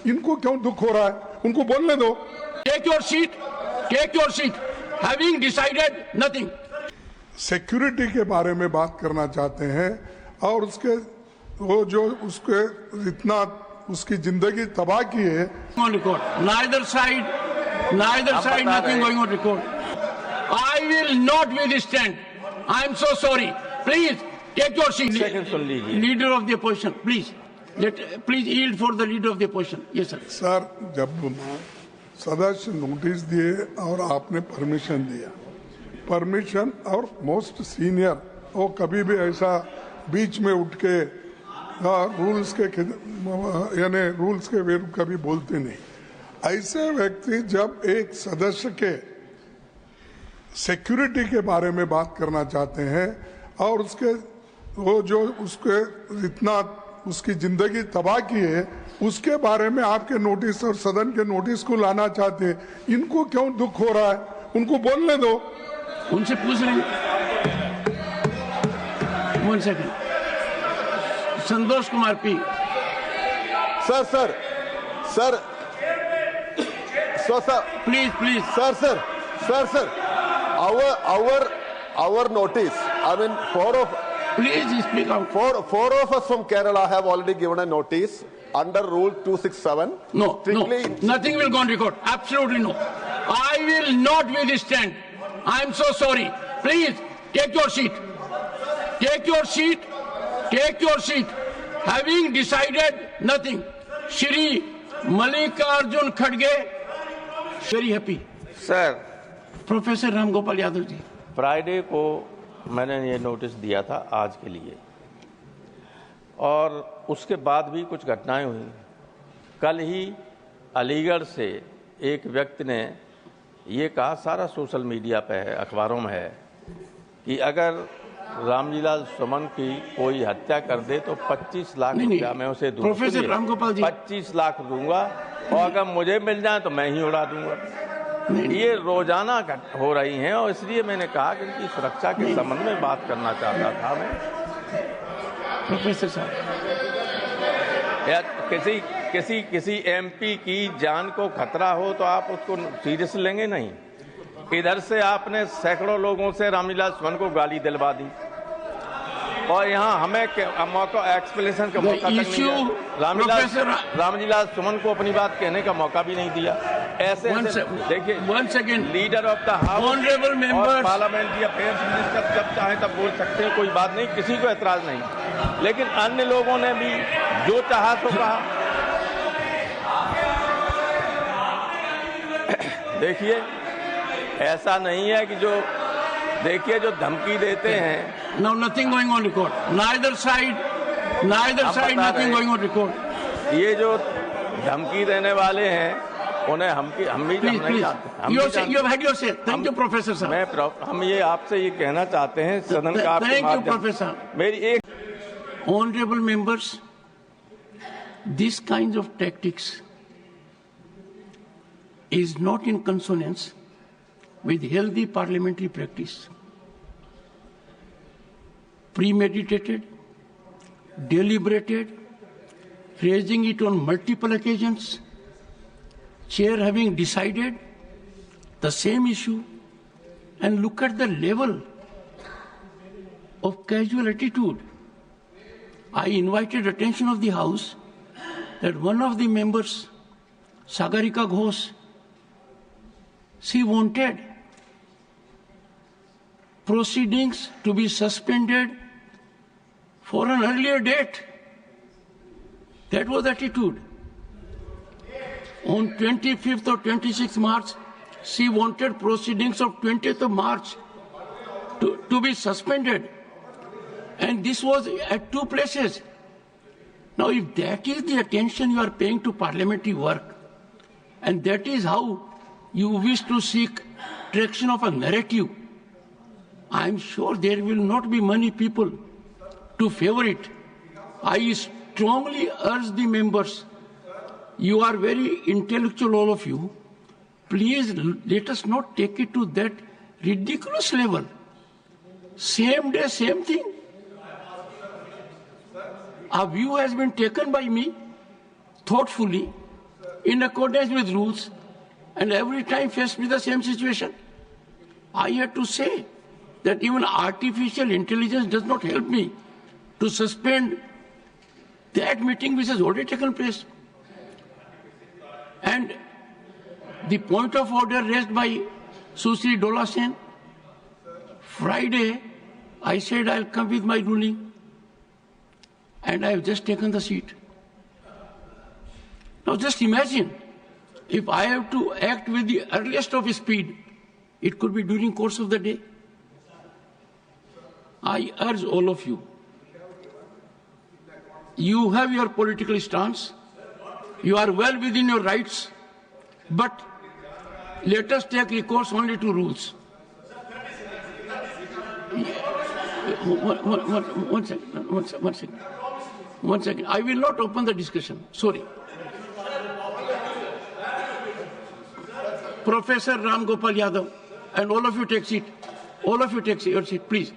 इनको क्यों दुख हो रहा है? उनको बोलने दो। Take your seat, take your seat, having decided nothing. Security के बारे में बात करना चाहते हैं और उसके वो जो उसके इतना उसकी जिंदगी तबाह की है। On record. Neither side, nothing going on record. I will not withstand. I am so sorry. Please take your seat. Leader of the opposition, please. Please yield for the leader of the opposition. Yes, sir. Sir, जब सदस्य notice दिए और आपने permission दिया, permission और most senior वो कभी भी ऐसा बीच में उठ के रूल्स के यानी रूल्स के विरुद्ध कभी बोलते नहीं। ऐसे व्यक्ति जब एक सदस्य के सिक्योरिटी के बारे में बात करना चाहते हैं और उसके वो जो उसके इतना उसकी जिंदगी तबाह की है उसके बारे में आपके नोटिस और सदन के नोटिस को लाना चाहते हैं, इनको क्यों दुख हो रहा है? उनको बोलने दो। उनसे पूछ लेंगे। 1 second. Santosh Kumar P. Sir please sir our notice, I mean please speak out. Four of us from Kerala have already given a notice under rule 267. No, nothing will go on record. Absolutely no. I will not withstand. I am so sorry. Please take your seat. Take your seat. Take your seat. Having decided nothing. Shri Mallikarjun Kharge, very happy. Sir, professor Ram Gopal Yadav ji, Friday को मैंने ये notice दिया था आज के लिए और उसके बाद भी कुछ घटनाएं हुई। कल ही अलीगढ़ से एक व्यक्ति ने ये कहा, सारा सोशल मीडिया पे है, अखबारों में है, कि अगर रामजीलाल सुमन की कोई हत्या कर दे तो 25 लाख रुपया मैं उसे दूंगा। प्रोफेसर राम गोपाल जी, 25 लाख दूंगा और अगर मुझे मिल जाए तो मैं ही उड़ा दूंगा। ये रोजाना हो रही हैं और इसलिए मैंने कहा कि इनकी सुरक्षा के संबंध में बात करना चाहता था मैं। प्रोफेसर साहब, या किसी एमपी की जान को खतरा हो तो आप उसको सीरियस लेंगे नहीं। इधर से आपने सैकड़ों लोगों से रामजीलाल सुमन को गाली दिलवा दी और यहाँ हमें मौका एक्सप्लेनेशन का मौका नहीं दिया। रामजीलाल सुमन को अपनी बात कहने का मौका भी नहीं दिया। ऐसे देखिए, 1 second, leader of the house honourable members, parliamentary affairs minister जब चाहे तब बोल सकते हैं, कोई बात नहीं, किसी को एतराज नहीं। लेकिन अन्य लोगों ने भी जो चाहा तो कहा। देखिए, ऐसा नहीं है कि जो देखिए जो धमकी देते हैं। Now nothing going on record. Neither side, nothing going on record. ये जो धमकी देने वाले हैं उन्हें हम भी नहीं जानते। You have had your say. Thank you, Professor sir. हम ये आपसे ये कहना चाहते हैं सदन का आपके Thank you, माध्यम। Professor. मेरी एक Honorable members, these kinds of tactics is not in consonance with healthy parliamentary practice. Premeditated, deliberated, raising it on multiple occasions, chair having decided the same issue, and look at the level of casual attitude. I invited attention of the House that one of the members, Sagarika Ghosh, she wanted proceedings to be suspended for an earlier date. That was attitude. On 25th or 26th March, she wanted proceedings of 20th of March to be suspended. And this was at 2 places. Now, if that is the attention you are paying to parliamentary work, and that is how you wish to seek traction of a narrative, I am sure there will not be many people to favor it. I strongly urge the members, you are very intellectual, all of you. Please let us not take it to that ridiculous level. Same day, same thing. A view has been taken by me thoughtfully, in accordance with rules, and every time faced with the same situation. I had to say that even artificial intelligence does not help me to suspend that meeting which has already taken place. And the point of order raised by Susri Dola Sen, Friday, I said I'll come with my ruling, and I have just taken the seat. Now just imagine, if I have to act with the earliest of speed, it could be during course of the day. I urge all of you, you have your political stance, you are well within your rights, but let us take recourse only to rules. One second. I will not open the discussion. Sorry. Professor Ram Gopal Yadav, and all of you take seat. All of you take your seat, please.